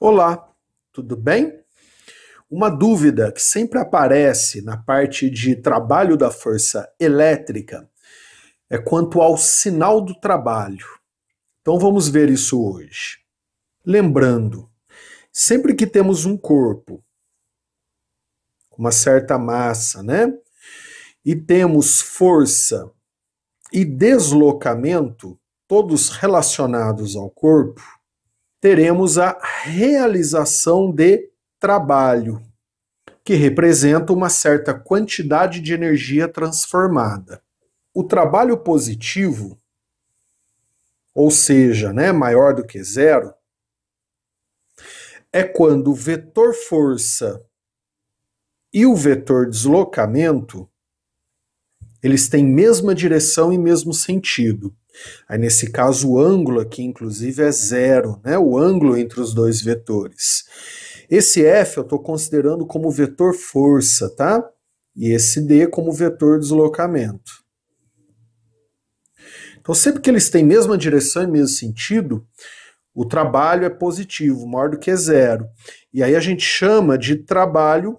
Olá, tudo bem? Uma dúvida que sempre aparece na parte de trabalho da força elétrica é quanto ao sinal do trabalho. Então vamos ver isso hoje. Lembrando, sempre que temos um corpo com uma certa massa, né? E temos força e deslocamento, todos relacionados ao corpo, teremos a realização de trabalho, que representa uma certa quantidade de energia transformada. O trabalho positivo, ou seja, maior do que zero, é quando o vetor força e o vetor deslocamento eles têm mesma direção e mesmo sentido. Aí, nesse caso, o ângulo aqui, inclusive, é zero, o ângulo entre os dois vetores. Esse F eu estou considerando como vetor força, tá? E esse D como vetor deslocamento. Então, sempre que eles têm mesma direção e mesmo sentido, o trabalho é positivo, maior do que zero. E aí a gente chama de trabalho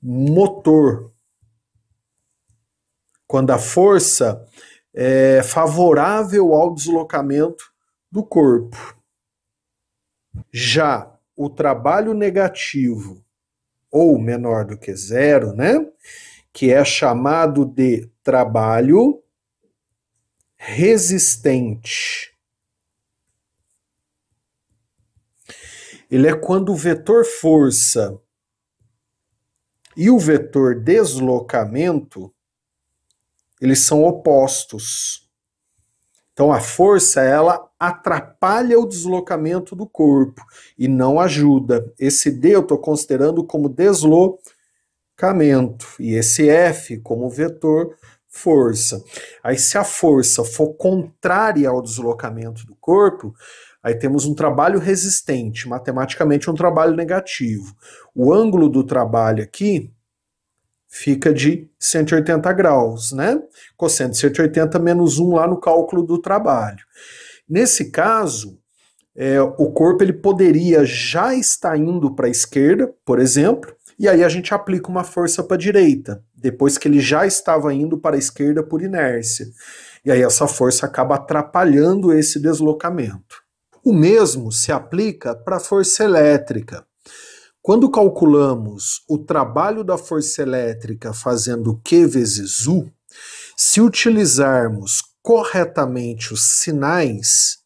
motor, quando a força é favorável ao deslocamento do corpo. Já o trabalho negativo, ou menor do que zero, que é chamado de trabalho resistente. Ele é quando o vetor força e o vetor deslocamento eles são opostos. Então a força, ela atrapalha o deslocamento do corpo e não ajuda. Esse D eu estou considerando como deslocamento e esse F como vetor força. Aí se a força for contrária ao deslocamento do corpo, aí temos um trabalho resistente, matematicamente um trabalho negativo. O ângulo do trabalho aqui fica de 180 graus, Cosseno de 180 menos 1 lá no cálculo do trabalho. Nesse caso, o corpo ele poderia já estar indo para a esquerda, por exemplo, e aí a gente aplica uma força para a direita, depois que ele já estava indo para a esquerda por inércia. E aí essa força acaba atrapalhando esse deslocamento. O mesmo se aplica para a força elétrica. Quando calculamos o trabalho da força elétrica fazendo Q vezes U, se utilizarmos corretamente os sinais,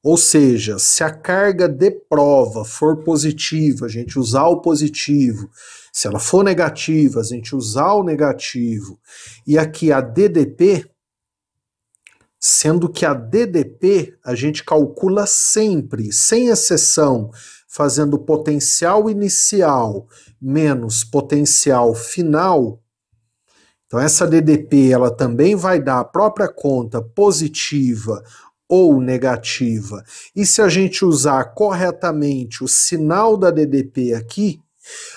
ou seja, se a carga de prova for positiva, a gente usar o positivo, se ela for negativa, a gente usar o negativo, e aqui a DDP, sendo que a DDP a gente calcula sempre, sem exceção, fazendo potencial inicial menos potencial final. Então essa DDP ela também vai dar a própria conta positiva ou negativa. E se a gente usar corretamente o sinal da DDP aqui,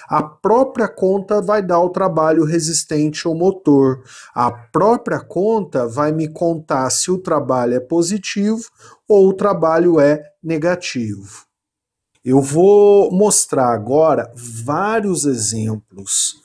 a própria conta vai dar o trabalho resistente ao motor. A própria conta vai me contar se o trabalho é positivo ou o trabalho é negativo. Eu vou mostrar agora vários exemplos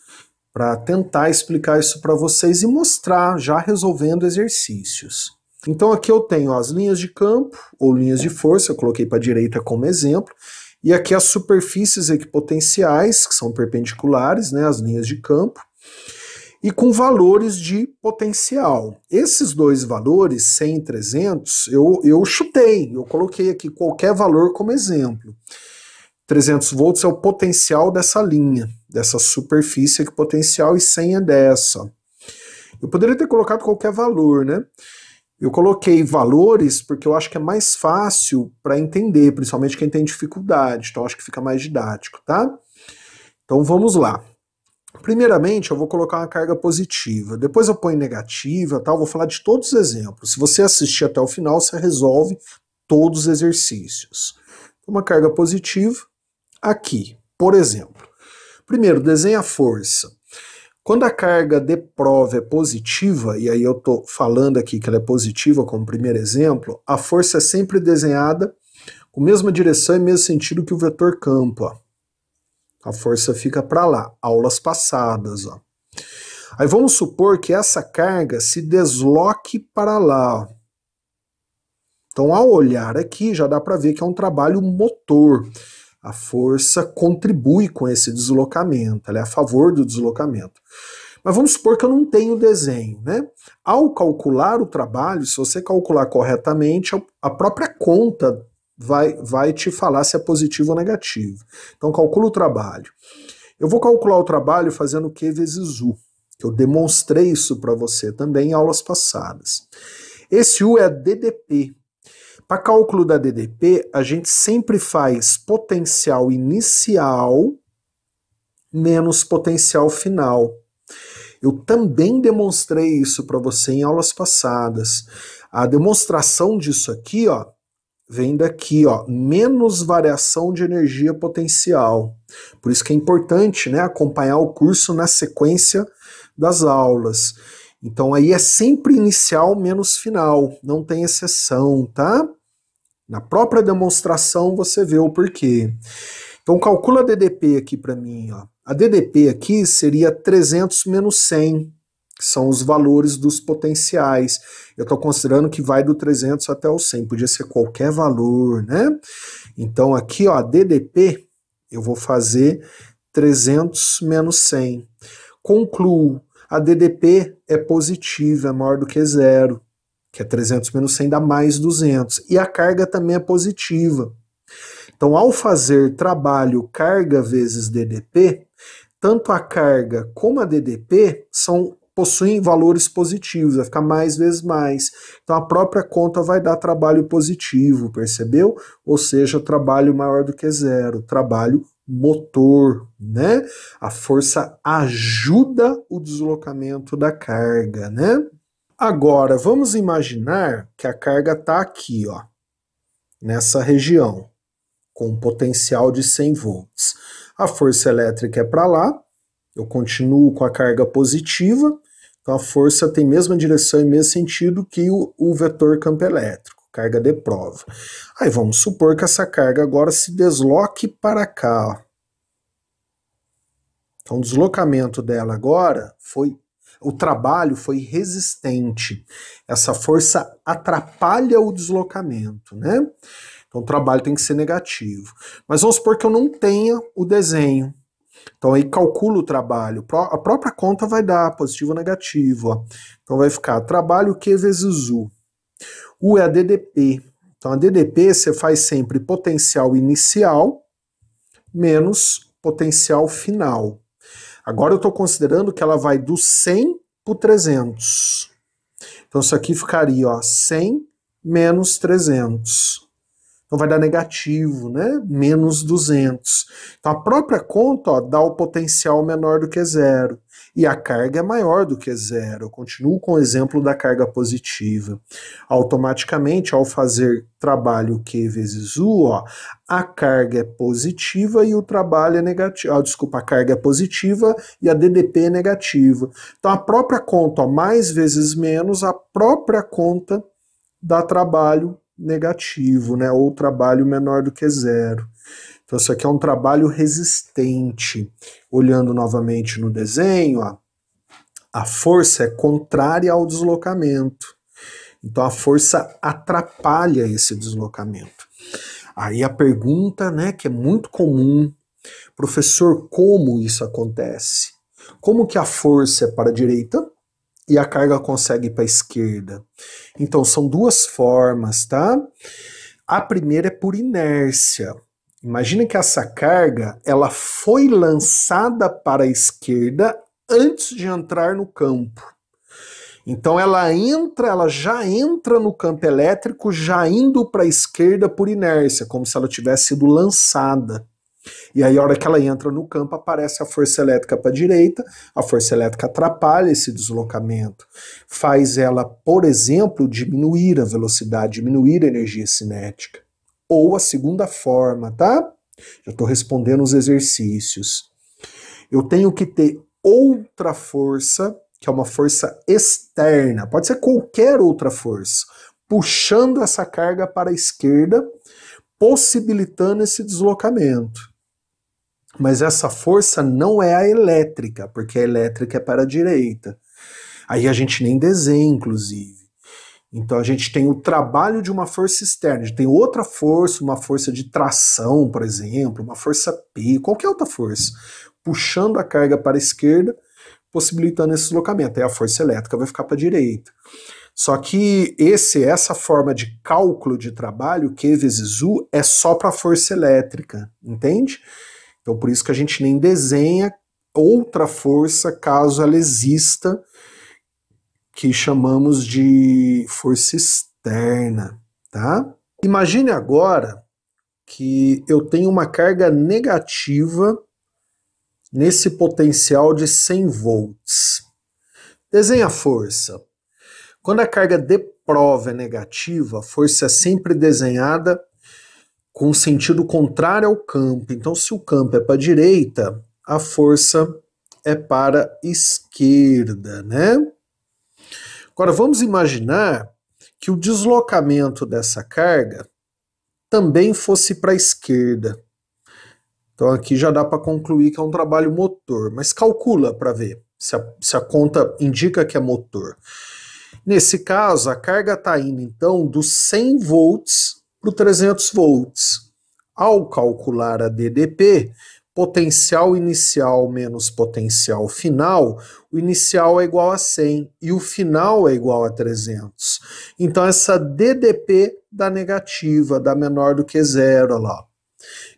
para tentar explicar isso para vocês e mostrar já resolvendo exercícios. Então aqui eu tenho as linhas de campo ou linhas de força, eu coloquei para a direita como exemplo, e aqui as superfícies equipotenciais, que são perpendiculares, as linhas de campo, e com valores de potencial. Esses dois valores, 100 e 300, eu chutei, eu coloquei aqui qualquer valor como exemplo. 300 volts é o potencial dessa linha, dessa superfície equipotencial, e 100 é dessa. Eu poderia ter colocado qualquer valor, Eu coloquei valores porque eu acho que é mais fácil para entender, principalmente quem tem dificuldade, então acho que fica mais didático, tá? Então vamos lá. Primeiramente, eu vou colocar uma carga positiva, depois eu ponho negativa, vou falar de todos os exemplos. Se você assistir até o final, você resolve todos os exercícios. Uma carga positiva, aqui, por exemplo. Primeiro, desenha a força. Quando a carga de prova é positiva, e aí eu estou falando aqui que ela é positiva como primeiro exemplo, a força é sempre desenhada com mesma direção e mesmo sentido que o vetor campo, ó. A força fica para lá, aulas passadas, ó. Aí vamos supor que essa carga se desloque para lá, ó. Então, ao olhar aqui, já dá para ver que é um trabalho motor. A força contribui com esse deslocamento, ela é a favor do deslocamento. Mas vamos supor que eu não tenho desenho, né? Ao calcular o trabalho, se você calcular corretamente, a própria conta vai te falar se é positivo ou negativo. Então, calcula o trabalho. Eu vou calcular o trabalho fazendo Q vezes U, que eu demonstrei isso para você também em aulas passadas. Esse U é DDP. Para cálculo da DDP, a gente sempre faz potencial inicial menos potencial final. Eu também demonstrei isso para você em aulas passadas. A demonstração disso aqui, ó, vem daqui, ó, menos variação de energia potencial. Por isso que é importante, né, acompanhar o curso na sequência das aulas. Então aí é sempre inicial menos final, não tem exceção, tá? Na própria demonstração você vê o porquê. Então calcula a DDP aqui para mim, ó. A DDP aqui seria 300 menos 100, que são os valores dos potenciais. Eu estou considerando que vai do 300 até o 100, podia ser qualquer valor, né? Então aqui, ó, a DDP, eu vou fazer 300 menos 100. Concluo, a DDP é positiva, é maior do que zero, que é 300 menos 100 dá mais 200. E a carga também é positiva. Então, ao fazer trabalho carga vezes DDP, tanto a carga como a DDP possuem valores positivos, vai ficar mais vezes mais. Então, a própria conta vai dar trabalho positivo, percebeu? Ou seja, trabalho maior do que zero, trabalho motor, né? A força ajuda o deslocamento da carga, né? Agora, vamos imaginar que a carga está aqui, ó, nessa região, com um potencial de 100 volts. A força elétrica é para lá, eu continuo com a carga positiva, então a força tem mesma direção e mesmo sentido que o vetor campo elétrico, carga de prova. Aí vamos supor que essa carga agora se desloque para cá, ó. Então o deslocamento dela agora o trabalho foi resistente. Essa força atrapalha o deslocamento, né? Então o trabalho tem que ser negativo. Mas vamos supor que eu não tenha o desenho. Então aí calculo o trabalho. A própria conta vai dar positivo ou negativo, ó. Então vai ficar trabalho Q vezes U. U é a DDP. Então a DDP você faz sempre potencial inicial menos potencial final. Agora eu estou considerando que ela vai do 100 para o 300. Então isso aqui ficaria, ó, 100 menos 300. Então vai dar negativo, né? Menos 200. Então a própria conta, ó, dá o potencial menor do que zero. E a carga é maior do que zero. Eu continuo com o exemplo da carga positiva. Automaticamente, ao fazer trabalho Q vezes U, ó, a carga é positiva e o trabalho é negativo. A carga é positiva e a DDP é negativa. Então a própria conta, ó, mais vezes menos, a própria conta dá trabalho negativo, né? Ou trabalho menor do que zero. Então isso aqui é um trabalho resistente. Olhando novamente no desenho, ó, a força é contrária ao deslocamento. Então a força atrapalha esse deslocamento. Aí a pergunta, né, que é muito comum, professor, como isso acontece? Como que a força é para a direita e a carga consegue ir para a esquerda? Então são duas formas, tá? A primeira é por inércia. Imagina que essa carga, ela foi lançada para a esquerda antes de entrar no campo. Então ela já entra no campo elétrico, já indo para a esquerda por inércia, como se ela tivesse sido lançada. E aí a hora que ela entra no campo, aparece a força elétrica para a direita, a força elétrica atrapalha esse deslocamento. Faz ela, por exemplo, diminuir a velocidade, diminuir a energia cinética. Ou a segunda forma, tá? Já estou respondendo os exercícios. Eu tenho que ter outra força, que é uma força externa, pode ser qualquer outra força, puxando essa carga para a esquerda, possibilitando esse deslocamento. Mas essa força não é a elétrica, porque a elétrica é para a direita. Aí a gente nem desenha, inclusive. Então a gente tem o trabalho de uma força externa, a gente tem outra força, uma força de tração, por exemplo, uma força P, qualquer outra força, puxando a carga para a esquerda, possibilitando esse deslocamento. Aí a força elétrica vai ficar para a direita. Só que essa forma de cálculo de trabalho, Q vezes U, é só para a força elétrica, entende? Então por isso que a gente nem desenha outra força caso ela exista, que chamamos de força externa, tá? Imagine agora que eu tenho uma carga negativa nesse potencial de 100 volts. Desenha a força. Quando a carga de prova é negativa, a força é sempre desenhada com sentido contrário ao campo. Então, se o campo é para a direita, a força é para a esquerda, né? Agora, vamos imaginar que o deslocamento dessa carga também fosse para a esquerda. Então, aqui já dá para concluir que é um trabalho motor, mas calcula para ver se a conta indica que é motor. Nesse caso, a carga está indo, então, dos 100 volts para 300 volts. Ao calcular a DDP, potencial inicial menos potencial final, o inicial é igual a 100 e o final é igual a 300. Então essa DDP dá negativa, dá menor do que zero, olha lá,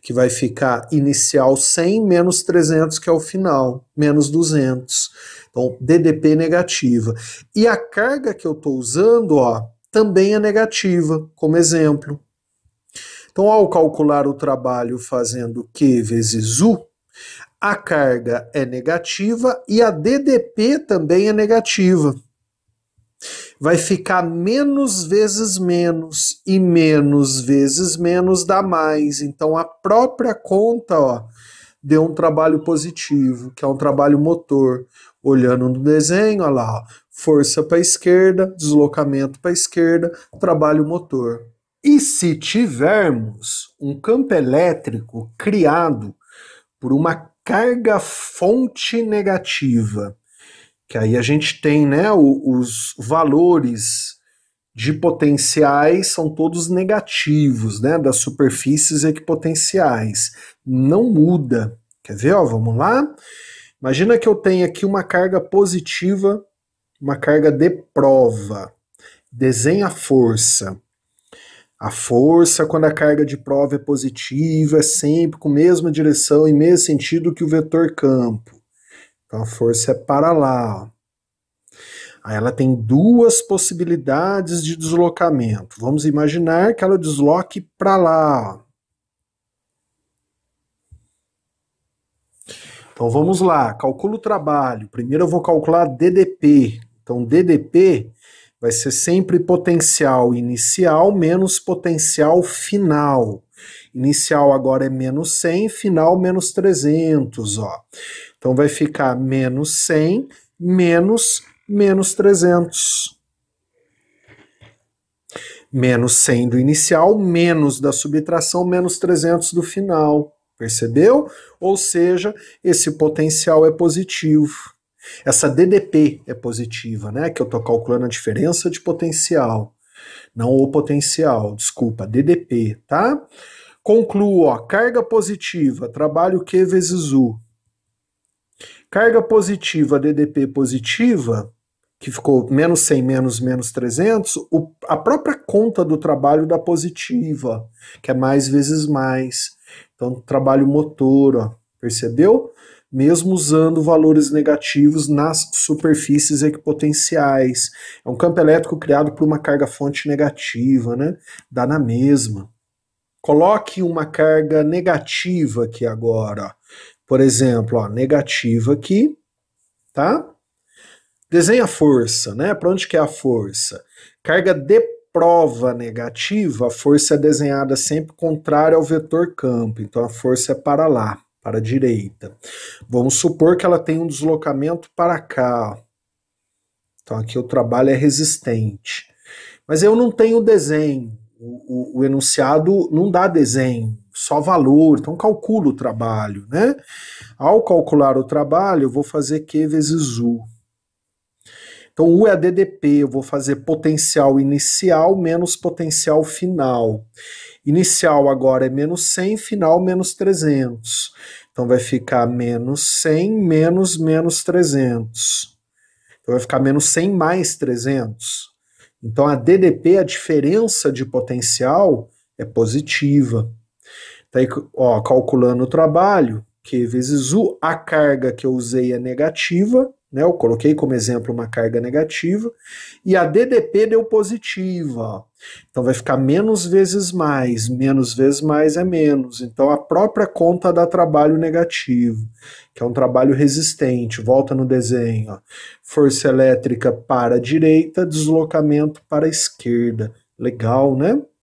que vai ficar inicial 100 menos 300, que é o final, menos 200. Então DDP negativa. E a carga que eu estou usando, ó, também é negativa, como exemplo. Então, ao calcular o trabalho fazendo Q vezes U, a carga é negativa e a DDP também é negativa. Vai ficar menos vezes menos, e menos vezes menos dá mais. Então, a própria conta, ó, deu um trabalho positivo, que é um trabalho motor. Olhando no desenho, olha lá, ó, força para a esquerda, deslocamento para a esquerda, trabalho motor. E se tivermos um campo elétrico criado por uma carga fonte negativa, que aí a gente tem, né, os valores de potenciais são todos negativos, né, das superfícies equipotenciais, não muda. Quer ver? Ó, vamos lá? Imagina que eu tenho aqui uma carga positiva, uma carga de prova. Desenha a força. A força, quando a carga de prova é positiva, é sempre com a mesma direção e mesmo sentido que o vetor campo. Então a força é para lá. Ó. Aí ela tem duas possibilidades de deslocamento. Vamos imaginar que ela desloque para lá. Ó. Então vamos lá, calcula o trabalho. Primeiro eu vou calcular DDP. Então DDP vai ser sempre potencial inicial menos potencial final. Inicial agora é menos 100, final menos 300, ó. Então vai ficar menos 100 menos 300. Menos 100 do inicial, menos da subtração, menos 300 do final. Percebeu? Ou seja, esse potencial é positivo. Essa DDP é positiva, né? Que eu estou calculando a diferença de potencial. Não o potencial, desculpa, DDP, tá? Concluo, ó, carga positiva, trabalho Q vezes U. Carga positiva, DDP positiva, que ficou menos 100 menos 300, a própria conta do trabalho dá positiva, que é mais vezes mais. Então, trabalho motor, ó, percebeu? Mesmo usando valores negativos nas superfícies equipotenciais. É um campo elétrico criado por uma carga-fonte negativa, né? Dá na mesma. Coloque uma carga negativa aqui agora. Ó. Por exemplo, ó, negativa aqui, tá? Desenha a força, né? Para onde que é a força? Carga de prova negativa, a força é desenhada sempre contrária ao vetor campo. Então a força é para lá, para a direita. Vamos supor que ela tem um deslocamento para cá. Então aqui o trabalho é resistente. Mas eu não tenho desenho. O enunciado não dá desenho, só valor, então calculo o trabalho, né? Ao calcular o trabalho, eu vou fazer Q vezes U. Então, U é a DDP, eu vou fazer potencial inicial menos potencial final. Inicial agora é menos 100, final menos 300. Então, vai ficar menos 100 menos 300. Então, vai ficar menos 100 mais 300. Então, a DDP, a diferença de potencial, é positiva. Então, ó, calculando o trabalho, Q vezes U, a carga que eu usei é negativa, né? Eu coloquei como exemplo uma carga negativa, e a DDP deu positiva. Então vai ficar menos vezes mais é menos. Então a própria conta dá trabalho negativo, que é um trabalho resistente. Volta no desenho, ó. Força elétrica para a direita, deslocamento para a esquerda. Legal, né?